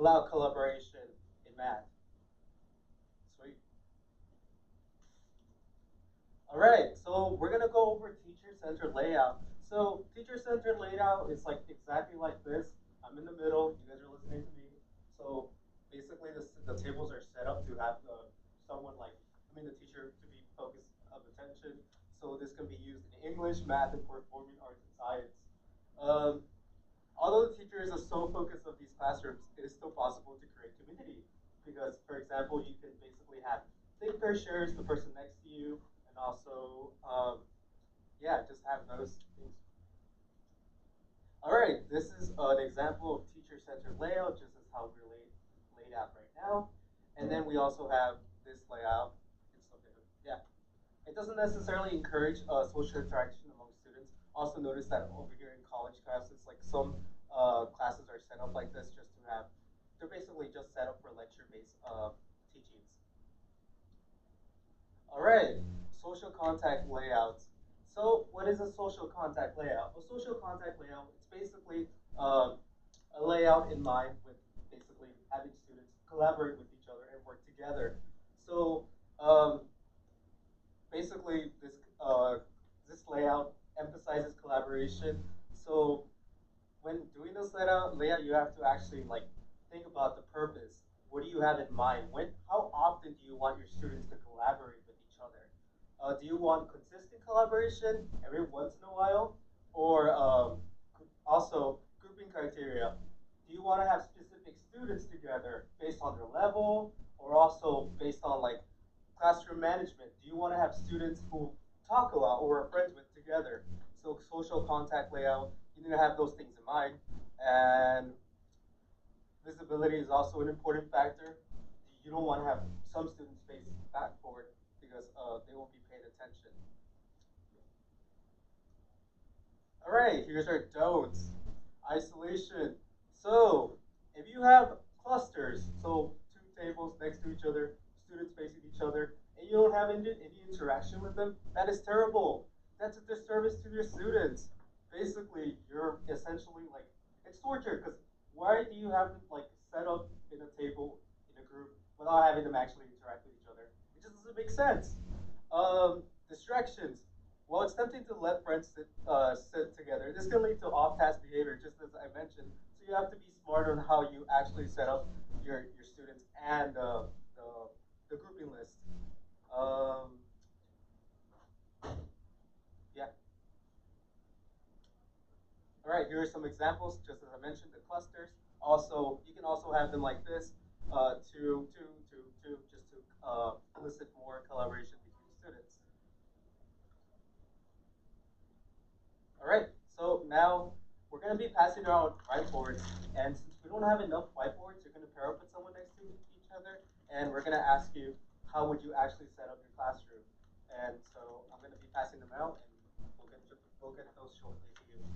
allow collaboration in math. Sweet. All right, so we're gonna go over teacher-centered layout. So teacher-centered layout is like exactly like this. I'm in the middle. You guys are listening to me. So basically, the tables are set up to have someone like the teacher to be focused of attention. So this can be used in English, math, and performing arts and science. Um, Although the teacher is the sole focus of these classrooms, it is still possible to create community. Because, for example, you can basically have think pair shares the person next to you, and also, yeah, just have those things. All right, this is an example of teacher-centered layout, just as how we're laid out right now. And then we also have this layout. It's okay, yeah. It doesn't necessarily encourage social interaction among students. Also notice that over here in college classes, like some classes are set up like this just to have, they're basically just set up for lecture-based teachings. All right, social contact layouts. So what is a social contact layout? A social contact layout, it's basically a layout in mind with basically having students collaborate with each other and work together. So basically this layout emphasizes collaboration. So when doing this layout, you have to actually like think about the purpose. What do you have in mind? How often do you want your students to collaborate with each other? Do you want consistent collaboration every once in a while, or also grouping criteria? Do you want to have specific students together based on their level, or also based on like classroom management? Do you want to have students who talk a lot or are friends with together? So social contact layout, you need to have those things in mind. And visibility is also an important factor. You don't want to have some students face back forward because they won't be paying attention. All right, here's our don'ts. Isolation. So if you have clusters, so two tables next to each other, students facing each other, and you don't have any interaction with them, that is terrible. That's a disservice to your students. Basically, you're essentially like, it's torture because why do you have them like set up in a table in a group without having them actually interact with each other? It just doesn't make sense. Distractions. Well, it's tempting to let friends sit together. This can lead to off-task behavior, just as I mentioned. So you have to be smart on how you actually set up your students and the grouping list. Um, yeah. All right. Here are some examples. Just as I mentioned, the clusters. Also, you can also have them like this, two, just to elicit more collaboration between students. All right, so now we're going to be passing around whiteboards. And since we don't have enough whiteboards, you're going to pair up with someone next to each other. And we're going to ask you, how would you actually set up your classroom? And so I'm going to be passing them out, and we'll get those shortly to you.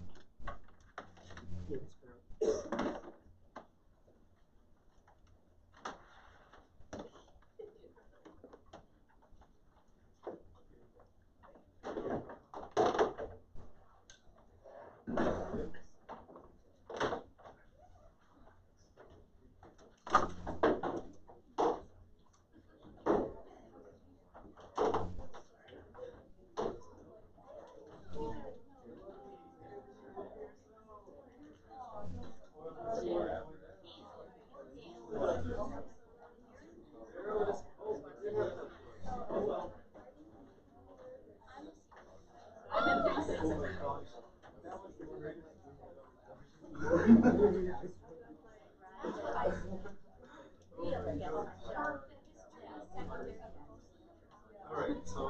All right, so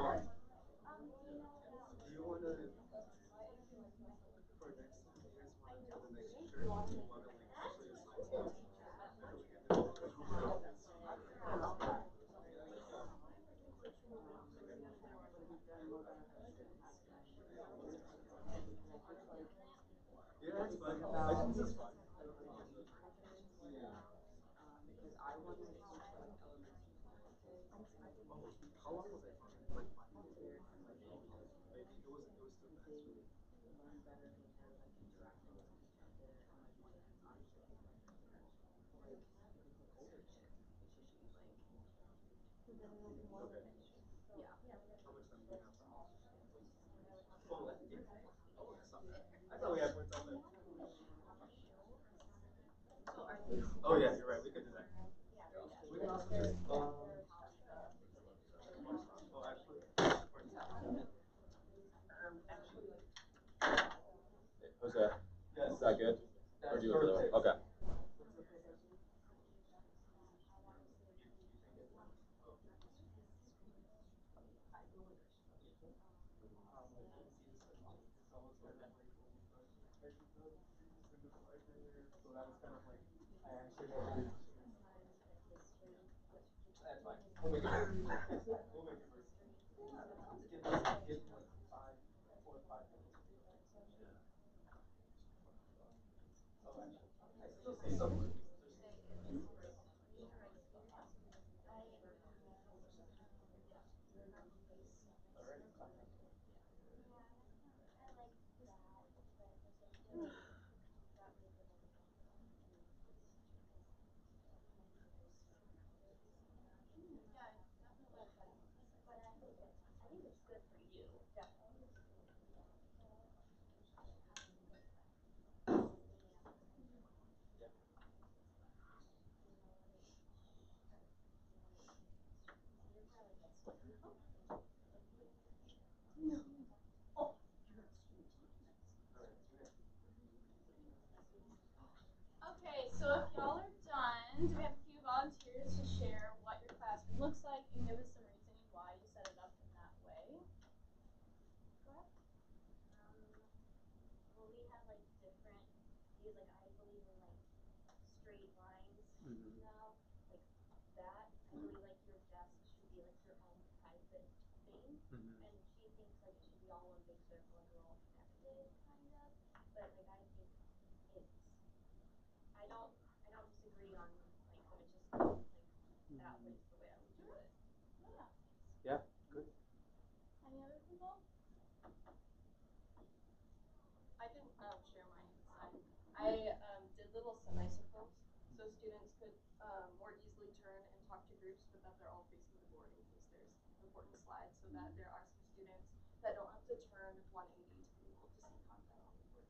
do you want to, for next, do you guys want to do the next teacher? Do you want to like actually assign yeah, that's fine. I think this is fine. Oh, how long was I talking? Like 5 minutes? Maybe it was too fast. Okay. Yeah. How much time do we have? Oh, like 8. Oh, that's not bad. I thought we had more time left. So are these? Oh yeah, you're right. We could do that. Yeah. We can also do. Oh, actually. Actually. Who's that? Yes. Is that good? Or That's do you want the other perfect. one? Okay. What's the profession? You think it? Oh. I feel like I studied it. Like it's always kind of like almost done. I could tell the previous semester, so that was kind of like I actually know the history. That's fine. We'll make it work. We'll make it work. Just give me like 4 or 5 minutes. Oh, actually, I still see some words. Alright. Yeah. Alright. Okay, so if y'all are done, do we have a few volunteers to share what your classroom looks like and give us some reasoning why you set it up in that way? Go ahead. Well, we have like different views. Like I believe in like straight lines, Mm-hmm. you know, like that. I believe like your desk should be like your own private thing, Mm-hmm. and she thinks like it should be all one big circle and we're all connected, kind of. But like I think it's, I don't disagree on like when it just goes like that way is the way I would do it. Yeah. Yeah. Good. Any other people? I can share my insight. I did little semicircles so students could more easily turn and talk to groups, but that they're all facing the board in case there's important slides, so that there are some students that don't have to turn 180 to be able to see content on the board.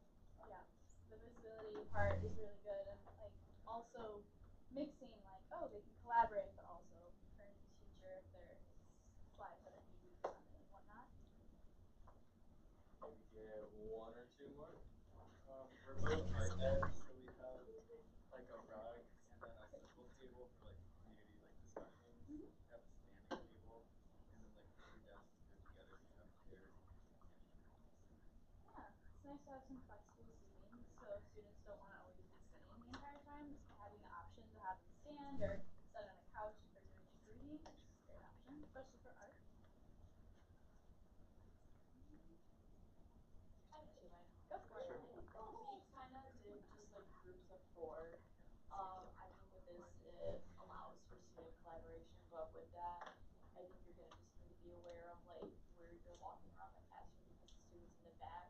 Yeah. The visibility part is really good, and like also mixing like, oh, they can collaborate, but also turn to the teacher if there's slides that are needed presented and whatnot. Maybe get one or two more. We're both art ed, so we have like a rug and then a circle table for like community like discussions. We have a standing table and then like the two desks go together so you have chairs and you can stand in between. Yeah, it's nice to have some flexible seating, so if students don't want to always be sitting the entire time, having the option to have them stand or sit on a couch if they're doing group reading is a great option, especially for art. I have two items. Go for it. Sure. We kind of did just like groups of 4. I think with this it allows for student collaboration, but with that, I think you're gonna just need to be aware of like where you're walking around the classroom because the students in the back,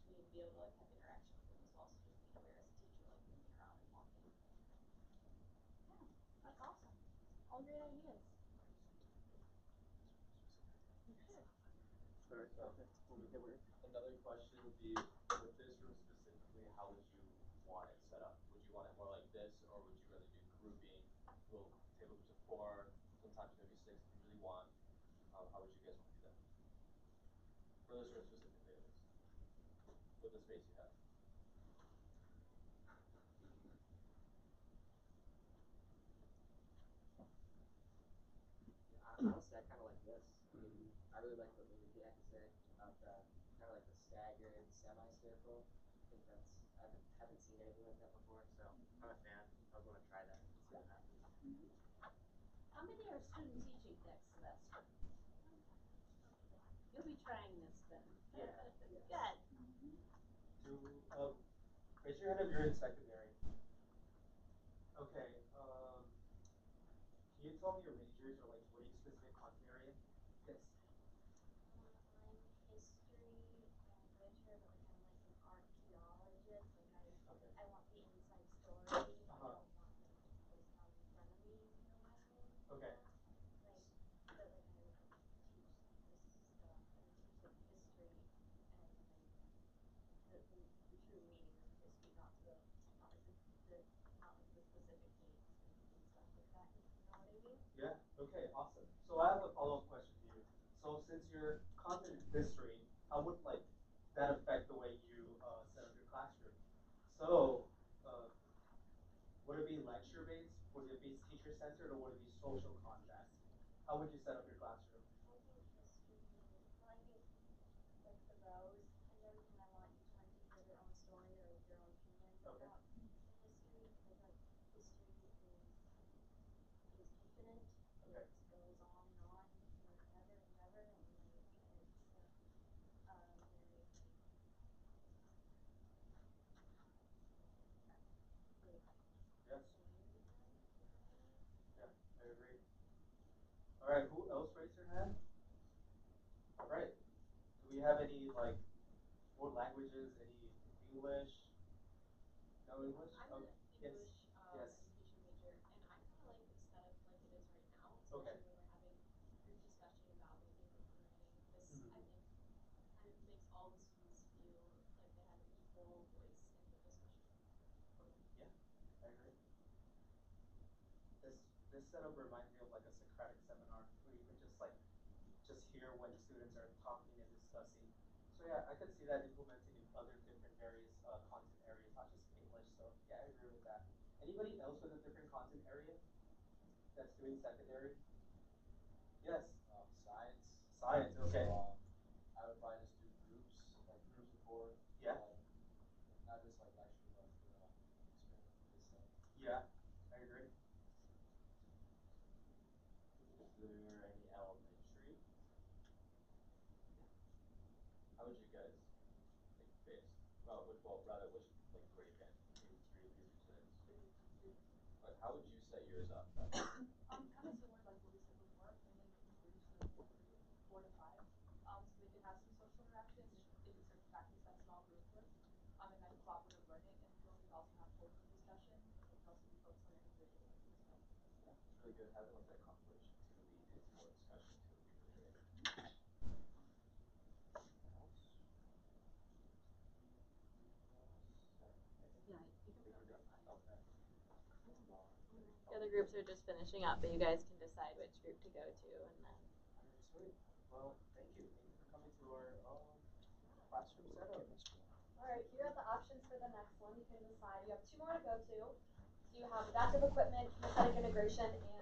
you need to be able to like have interaction with them as well. So just being aware as a teacher, like moving around and walking. Yeah, that's awesome. All great ideas. Alright. Okay. We'll make it work. Another question would be, with this room specifically, how would you want it set up? Would you want it more like this, or would you rather do grouping, little table groups of 4, sometimes maybe 6 if you really want? How would you guys want to do that? For this room specifically, at least, with the space you have. Honestly, I kind of like this. I mean, I really like what Lily had to say about the kind of like the staggered semicircle. I think that's haven't seen anything like that before, so I'm a fan. I was going to try that and see what happens. How many are student teaching next semester? You'll be trying this then. Yeah. Good. Raise your hand if you're in secondary. Okay. Can you tell me your majors or like what are you specific content area? Yes. I'm history and literature, but like I'm like an archaeologist. Like Okay. I want the inside story. I don't Uh-huh. want like what's on in front of me. You know what I mean? Okay. Like Yeah, okay, awesome. So I have a follow-up question to you. So since you're content history, how would like that affect the way you set up your classroom? So uh, would it be lecture based? Would it be teacher centered, or would it be social content? How would you set up your classroom? I think history, well, I think like the rows and everything, I want each one to hear their own story or like their own opinions Okay. about the history, because like history is infinite. Okay. It goes on forever and ever, and like it's very like Yes. layered in a way. Yeah, I agree. All right, who else raised their hand? All right. Do we have any like more languages? Any English? No English? I'm Oh, an yes. English Yes. education major, and I kind of like the setup like it is right now, Okay. especially when we're having group discussion about like neighborhood learning. This Mhm. I think kind of makes all the students feel like they have an equal voice in the discussion. Okay. Yeah, I agree. This this setup reminds me of like a Socratic seminar where you can just hear when students are talking and discussing. So yeah, I could see that implementing in other different various content areas, not just English. So yeah, I agree with that. Anybody else with a different content area that's doing secondary? Yes. Science. Science. Okay. So, I would probably just do groups, like group support. Yeah. Like, not just like lecture, but for experiment based stuff. Yeah, I agree. Is there any elementary? How would you guys like base? Well, rather, which like grade band? Maybe three students. Like, how would you set yours up? Kind of similar like what we said before, mainly in groups of 4 to 5. So they can have some social interaction, they can start to practice that small group work, and then cooperative learning, and feel we could also have full group discussion, and it can also be focused on individual learning as well. Yeah, it's really good having like that compilation to lead into more discussion too. Would be really great. Else? Yeah, you can Think we're done? Okay. The other groups are just finishing up, but you guys can decide which group to go to, and then. Alright, sweet. Well, thank you. Thank you for coming to our classroom setup. Alright, here are the options for the next one. You can decide. You have two more to go to. So you have adaptive equipment, kinesthetic integration, and